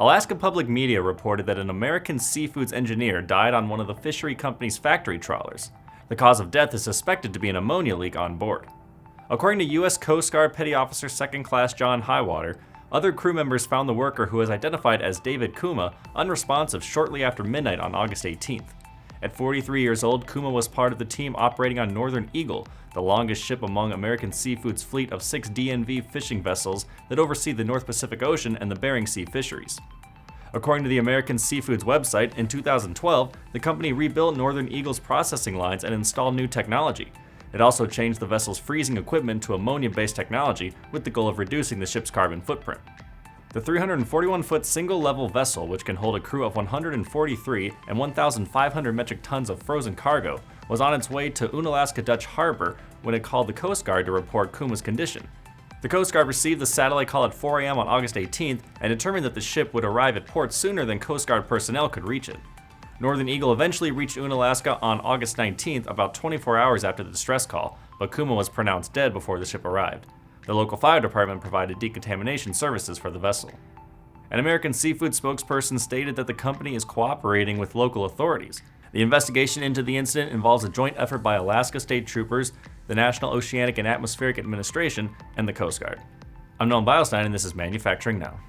Alaska Public Media reported that an American seafoods engineer died on one of the fishery company's factory trawlers. The cause of death is suspected to be an ammonia leak on board. According to U.S. Coast Guard Petty Officer 2nd Class John Highwater, other crew members found the worker, who was identified as David Kumah, unresponsive shortly after midnight on August 18th. At 43 years old, Kumah was part of the team operating on Northern Eagle, the longest ship among American Seafood's fleet of 6 DNV fishing vessels that oversee the North Pacific Ocean and the Bering Sea fisheries. According to the American Seafood's website, in 2012, the company rebuilt Northern Eagle's processing lines and installed new technology. It also changed the vessel's freezing equipment to ammonia-based technology with the goal of reducing the ship's carbon footprint. The 341-foot single-level vessel, which can hold a crew of 143 and 1,500 metric tons of frozen cargo, was on its way to Unalaska Dutch Harbor when it called the Coast Guard to report Kumah's condition. The Coast Guard received the satellite call at 4 a.m. on August 18th and determined that the ship would arrive at port sooner than Coast Guard personnel could reach it. Northern Eagle eventually reached Unalaska on August 19th, about 24 hours after the distress call, but Kumah was pronounced dead before the ship arrived. The local fire department provided decontamination services for the vessel. An American Seafood spokesperson stated that the company is cooperating with local authorities. The investigation into the incident involves a joint effort by Alaska State Troopers, the National Oceanic and Atmospheric Administration, and the Coast Guard. I'm Nolan Beilstein, and this is Manufacturing Now.